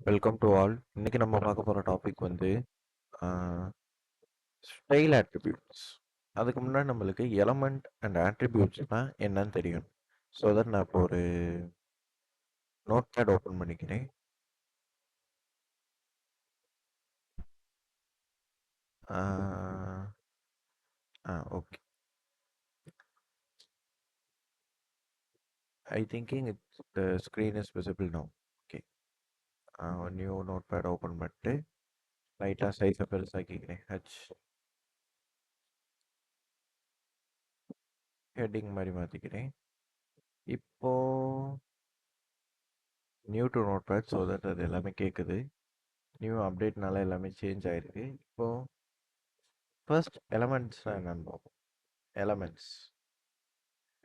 Welcome to all. இன்னைக்கு நம்ம பார்க்க போகிற டாபிக் வந்து ஸ்டைல் ஆட்ரிபியூட்ஸ். அதுக்கு முன்னாடி நம்மளுக்கு எலமெண்ட் அண்ட் ஆட்ரிபியூட்ஸ்னால் என்னன்னு தெரியும். ஸோ தட் நான் இப்போ ஒரு நோட் பேட் ஓப்பன் பண்ணிக்கிறேன். Okay. I thinking it's the screen is visible now. Okay. New notepad open பண்ணிட்டு லைட்டாக சைஸை பெருசாக்கிக்கிறேன். ஹெட்டிங் மாதிரி மாற்றிக்கிறேன். இப்போ new to notepad, so that அது எல்லாமே கேட்குது. நியூ அப்டேட்னால எல்லாமே சேஞ்ச் ஆகிருக்கு. இப்போது ஃபர்ஸ்ட் எலமெண்ட்ஸ்னால் என்னன்னு பார்ப்போம்.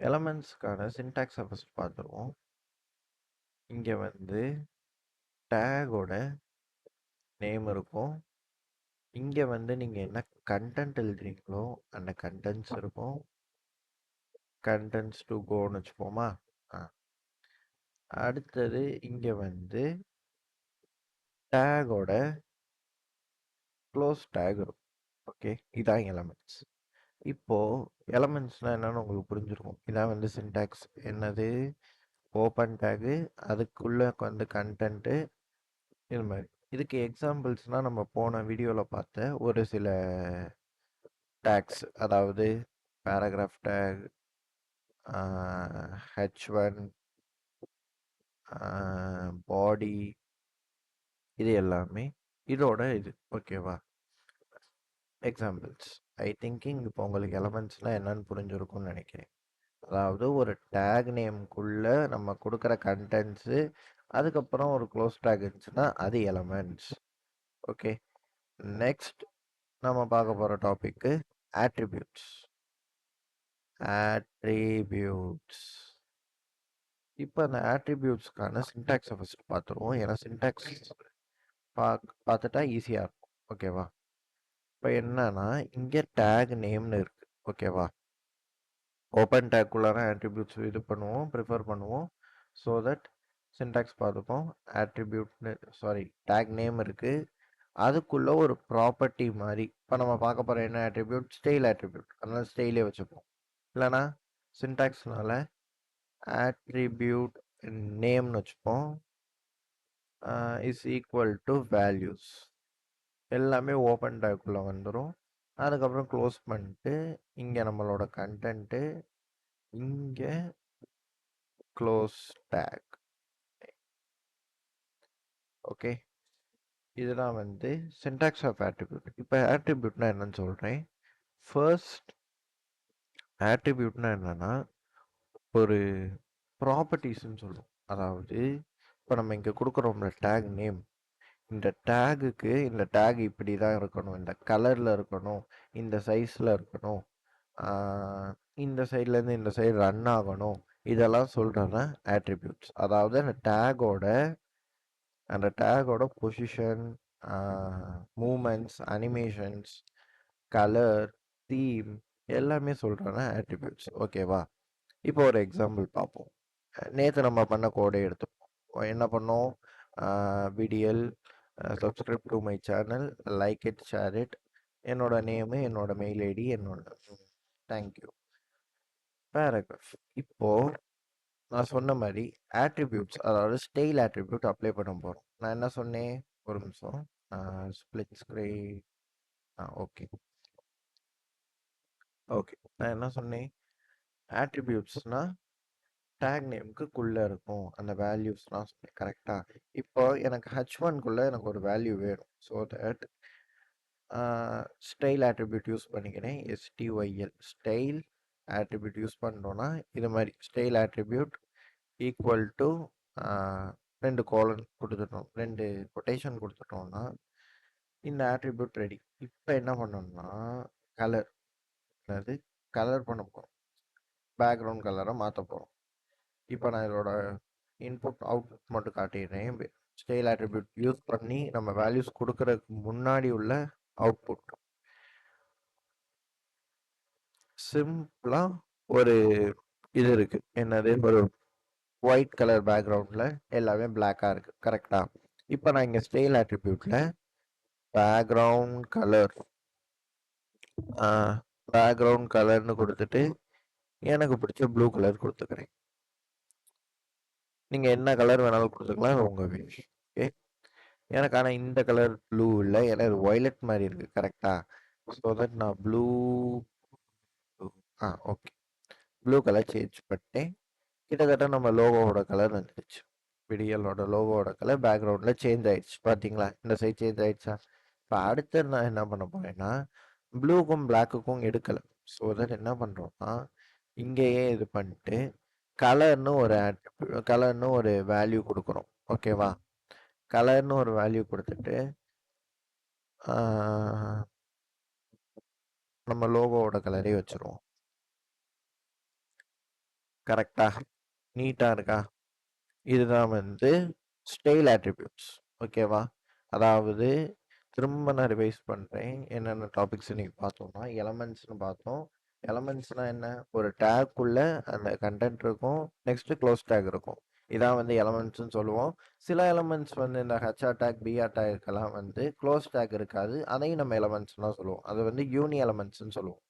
எலமெண்ட்ஸ்க்கான சின்டாக்ஸை ஃபஸ்ட் பார்த்துருவோம். இங்கே வந்து டேகோட நேம் இருக்கும். இங்கே வந்து நீங்கள் என்ன கண்டென்ட் எழுதுறீங்களோ அந்த கண்டென்ட்ஸ் இருக்கும். கண்டென்ட்ஸ் டு கோன்னு வச்சுப்போமா. அடுத்தது இங்கே வந்து டேகோட க்ளோஸ் டேக் இருக்கும். ஓகே, இதான் எலமெண்ட்ஸ். இப்போது எலமெண்ட்ஸ்னால் என்னென்னு உங்களுக்கு புரிஞ்சிருக்கும். இதான் வந்து சின்டாக்ஸ். என்னது? ஓப்பன் டேகு, அதுக்குள்ளே வந்து கண்டென்ட்டு, இது மாதிரி. இதுக்கு எக்ஸாம்பிள்ஸ்னால் நம்ம போன வீடியோவில் பார்த்த ஒரு சில டேக்ஸ், அதாவது பேராகிராஃப் டேக், H1, பாடி, இது எல்லாமே இதோட இது. ஓகேவா? எக்ஸாம்பிள்ஸ். ஐ திங்கிங் இப்போ உங்களுக்கு எலமெண்ட்ஸ்னால் என்னன்னு புரிஞ்சிருக்கும்னு நினைக்கிறேன். அதாவது ஒரு டேக் நேம்குள்ளே நம்ம கொடுக்குற கண்டென்ட்ஸு, அதுக்கப்புறம் ஒரு க்ளோஸ் டேக் இருந்துச்சுன்னா அது எலமெண்ட்ஸ். ஓகே, நெக்ஸ்ட் நம்ம பார்க்க போகிற டாபிக்கு ஆட்ரிபியூட்ஸ். இப்போ அந்த ஆட்ரிபியூட்ஸ்க்கான சின்டாக்ஸை ஃபஸ்ட் பார்த்துருவோம். ஏன்னா சின்டாக்ஸ் பார்த்துட்டா ஈஸியாக இருக்கும். ஓகேவா? இப்போ என்னன்னா இங்கே டேக் நேம்னு இருக்குது. ஓகேவா? ஓப்பன் டேக்குள்ளார ஆட்ரிபியூட்ஸ் இது பண்ணுவோம், ப்ரிஃபர் பண்ணுவோம். ஸோ தட் சின்டாக்ஸ் பார்த்துப்போம். டேக் நேம் இருக்குது. அதுக்குள்ளே ஒரு ப்ராப்பர்ட்டி மாதிரி இப்போ நம்ம பார்க்க போகிற என்ன ஆட்ரிபியூட்? Style attribute. அதனால ஸ்டைலே வச்சுப்போம். இல்லைனா சின்டாக்ஸ்னால ஆட்ரிபியூட் நேம்னு வச்சுப்போம். Is equal to values. எல்லாமே ஓப்பன் டேக்குள்ளே வந்துடும். அதுக்கப்புறம் க்ளோஸ் பண்ணிட்டு இங்கே நம்மளோட கண்டென்ட்டு, இங்கே க்ளோஸ் டேக். ஓகே, இதெல்லாம் வந்து சின்டாக்ஸ் ஆஃப் ஆட்ரிபியூட். இப்போ ஆட்ரிபியூட்னா என்னன்னு சொல்கிறேன். ஃபர்ஸ்ட் ஆட்ரிபியூட்னா என்னன்னா ஒரு ப்ராப்பர்ட்டிஸ்ன்னு சொல்லுவோம். அதாவது இப்போ நம்ம இங்கே கொடுக்குறோம்ல டேக் நேம், இந்த டேகுக்கு இந்த டேக் இப்படி தான் இருக்கணும், இந்த கலரில் இருக்கணும், இந்த சைஸில் இருக்கணும், இந்த சைட்லேருந்து இந்த சைடு ரன் ஆகணும், இதெல்லாம் சொல்கிறேன்னா ஆட்ரிபியூட்ஸ். அதாவது அந்த டேகோட position, moments, animations, colour, theme எல்லாமே சொல்கிறேன்னா ஆட்ரிபியூட்ஸ். ஓகேவா? இப்போ ஒரு எக்ஸாம்பிள் பார்ப்போம். நேற்று நம்ம பண்ண கோடை எடுத்துப்போம். என்ன பண்ணோம்? VTL, subscribe to my channel, like it, share it, என்னோட நேமு, என்னோட மெயில் ஐடி, என்னோட தேங்க்யூ, பேராகிராஃப். இப்போது நான் சொன்ன மாதிரி ஆட்ரிபியூட்ஸ், அதாவது ஸ்டைல் ஆட்ரிபியூட் அப்ளை பண்ண போகிறோம். நான் என்ன சொன்னேன்? ஒரு நிமிஷம், ஸ்ப்ளிட் ஸ்க்ரீன். ஓகே, நான் என்ன சொன்னேன்? ஆட்ரிபியூட்ஸ்னால் டேக் நேமுக்குள்ளே இருக்கும் அந்த வேல்யூஸ்லாம் சொன்னேன். கரெக்டாக? இப்போ எனக்கு H1குள்ளே எனக்கு ஒரு வேல்யூ வேணும். So that style attribute use பண்ணிக்கிறேன். STYL ஸ்டைல் ஆட்ரிபியூட் யூஸ் பண்ணுறோன்னா இது மாதிரி style attribute equal to 2 colon கொடுத்துட்டோம், 2 கொட்டேஷன் கொடுத்துட்டோம்னா இந்த ஆட்ரிபியூட் ரெடி. இப்போ என்ன பண்ணோம்னா கலர், அதாவது கலர் பண்ண போகிறோம், பேக்ரவுண்ட் கலரை மாற்ற போகிறோம். இப்போ நான் இதோட இன்புட் அவுட்புட் மட்டும் காட்டிடுறேன். ஸ்டைல் ஆட்ரிபியூட் யூஸ் பண்ணி நம்ம வேல்யூஸ் கொடுக்கறதுக்கு முன்னாடி உள்ள அவுட்புட். சிம்பிளாக ஒரு இது இருக்கு. என்னது? ஒரு ஒயிட் கலர் பேக்ரவுண்ட்ல எல்லாமே பிளாக்கா இருக்கு. கரெக்ட்டா? இப்ப நான் இங்க ஸ்டைல் அட்ரிபியூட்ல பேக்ரவுண்ட் கலர் ஆ பேக்ரவுண்ட் கலர்ன்னு குடுத்துட்டு, எனக்கு பிடிச்ச ப்ளூ கலர் குடுத்துக்கிறேன். நீங்க என்ன கலர் வேணாலும் குடுத்துக்கலாம். அது உங்க விஷ். ஓகே. எனக்கு ஆனா இந்த கலர் ப்ளூ இல்ல. எனக்கு வயலட் மாரி இருக்கு. கரெக்ட்டா? ஸோ தட் நான் blue okay. Blue colour change பண்ணிட்டேன். கிட்டத்தட்ட நம்ம லோகோவோட கலர் வந்துடுச்சு. விடியலோட லோகோவோட கலர் பேக்ரவுண்ட்ல சேஞ்ச் ஆயிடுச்சு. பாத்தீங்களா? இந்த சைடு சேஞ்ச் ஆயிடுச்சா? இப்போ அடுத்து நான் என்ன பண்ண போறேன்னா, ப்ளூக்கும் பிளாக்குக்கும் எடுக்கல. ஸோ தட் என்ன பண்றோம்னா, இங்கேயே இது பண்ணிட்டு கலர்னு ஒரு வேல்யூ கொடுக்குறோம். ஓகேவா? கலர்னு ஒரு வேல்யூ கொடுத்துட்டு நம்ம லோகோவோட கலரே வச்சிருவோம். கரெக்டா? நீட்டா இருக்கா? இதுதான் வந்து ஸ்டைல் அட்ரிபியூட்ஸ். ஓகேவா? அதாவது திரும்ப நான் ரிவைஸ் பண்றேன். என்னென்ன டாபிக்ஸ் இன்னைக்கு பார்த்தோம்னா, எலமெண்ட்ஸ்னு பார்த்தோம். எலமெண்ட்ஸ்னா என்ன? ஒரு டேக்குள்ள அந்த கண்டென்ட் இருக்கும். நெக்ஸ்ட் க்ளோஸ் டேக் இருக்கும். இதான் வந்து எலமெண்ட்ஸ்னு சொல்லுவோம். சில எலமெண்ட்ஸ் வந்து இந்த ஹெச்ஆர் டேக், பிஆர் டேக்கெல்லாம் வந்து க்ளோஸ் டேக் இருக்காது. அதையும் நம்ம எலமெண்ட்ஸ் தான் சொல்லுவோம். அது வந்து யூனி எலமெண்ட்ஸ்னு சொல்லுவோம்.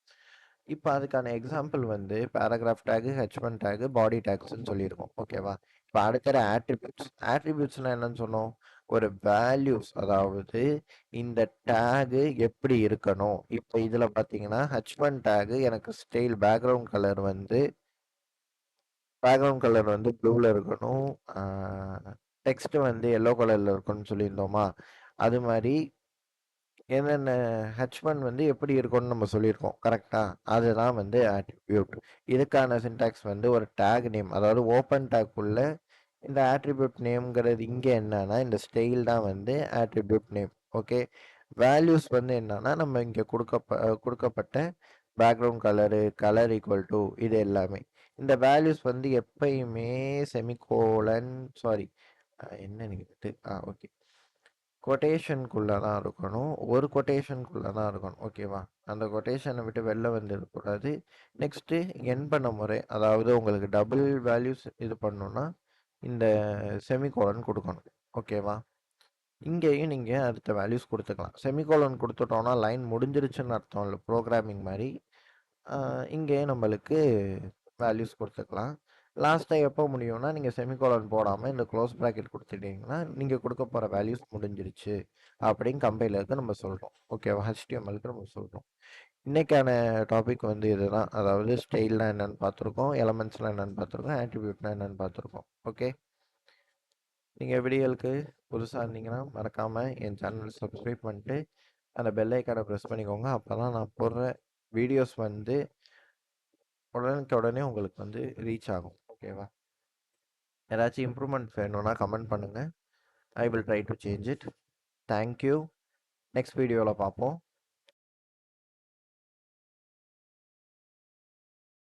இப்போ அதுக்கான எக்ஸாம்பிள் வந்து பேராகிராஃப் டேக், ஹெச்1 டேக், பாடி டேக்ஸ்ன்னு சொல்லியிருக்கோம். ஓகேவா? இப்போ அடுத்தது ஆட்ரிபியூட்ஸ். ஆட்ரிபியூட்ஸ்னா என்னன்னு சொன்னோம்? ஒரு வேல்யூஸ், அதாவது இந்த டேக் எப்படி இருக்கணும். இப்போ இதுல பாத்தீங்கன்னா ஹெச்1 டேக் எனக்கு ஸ்டைல் பேக்ரவுண்ட் கலர் வந்து ப்ளூல இருக்கணும். டெக்ஸ்ட் வந்து எல்லோ கலர்ல இருக்கணும்னு சொல்லியிருந்தோமா? அது மாதிரி என்னென்ன H1 வந்து எப்படி இருக்கும்னு நம்ம சொல்லியிருக்கோம். கரெக்டா? அதுதான் வந்து ஆட்ரிபியூட். இதுக்கான சின்டாக்ஸ் வந்து ஒரு டேக் நேம், அதாவது ஓப்பன் டேக் உள்ள இந்த ஆட்ரிபியூட் நேம்ங்கிறது இங்கே என்னன்னா இந்த ஸ்டைல் தான் வந்து ஆட்ரிபியூட் நேம். ஓகே. வேல்யூஸ் வந்து என்னன்னா நம்ம இங்கே கொடுக்கப்பட்ட பேக்ரவுண்ட் கலர் ஈக்குவல் டு இது எல்லாமே. இந்த வேல்யூஸ் வந்து எப்பயுமே செமிகோலன் சாரி என்ன நீங்க ஓகே கொட்டேஷனுக்குள்ள தான் இருக்கணும். ஒரு கொட்டேஷனுக்குள்ள தான் இருக்கணும். ஓகேவா? அந்த கொட்டேஷனை விட்டு வெளில வந்துடக்கூடாது. நெக்ஸ்ட்டு என் பண்ண முறை, அதாவது உங்களுக்கு டபுள் வேல்யூஸ் இது பண்ணணும்னா இந்த செமிகோலன் கொடுக்கணும். ஓகேவா? இங்கேயும் நீங்கள் அடுத்த வேல்யூஸ் கொடுத்துக்கலாம். செமிகோலன் கொடுத்துட்டோம்னா லைன் முடிஞ்சிருச்சுன்னு அர்த்தம் இல்லை, ப்ரோக்ராமிங் மாதிரி. இங்கே நம்மளுக்கு வேல்யூஸ் கொடுத்துக்கலாம். லாஸ்ட்டாக எப்போ முடியும்னா நீங்கள் செமிகோலன் போடாமல் இந்த க்ளோஸ் ப்ராக்கெட் கொடுத்துட்டீங்கன்னா நீங்கள் கொடுக்க போகிற வேல்யூஸ் முடிஞ்சிருச்சு அப்படின்னு கம்பைலருக்கு நம்ம சொல்கிறோம். ஓகேவா? HTMLக்கு நம்ம சொல்கிறோம். இன்னைக்கான டாபிக் வந்து இதுதான். அதாவது ஸ்டைல்னா என்னன்னு பார்த்துருக்கோம், எலமெண்ட்ஸ்லாம் என்னன்னு பார்த்துருக்கோம், ஆட்ரிபியூட்னா என்னன்னு பார்த்துருக்கோம். ஓகே. நீங்கள் வீடியோவுக்கு புதுசாக இருந்தீங்கன்னா மறக்காமல் என் சேனல் சப்ஸ்கிரைப் பண்ணிட்டு அந்த பெல் ஐக்கானை ப்ரெஸ் பண்ணிக்கோங்க. அப்போ தான் நான் போடுற வீடியோஸ் வந்து உடனே உங்களுக்கு வந்து ரீச் ஆகும். ஓகேவா? ஏதாச்சும் இம்ப்ரூவ்மெண்ட் வேணும்னா கமெண்ட் பண்ணுங்கள். I will try to change it. Thank you. Next வீடியோவில் பார்ப்போம்.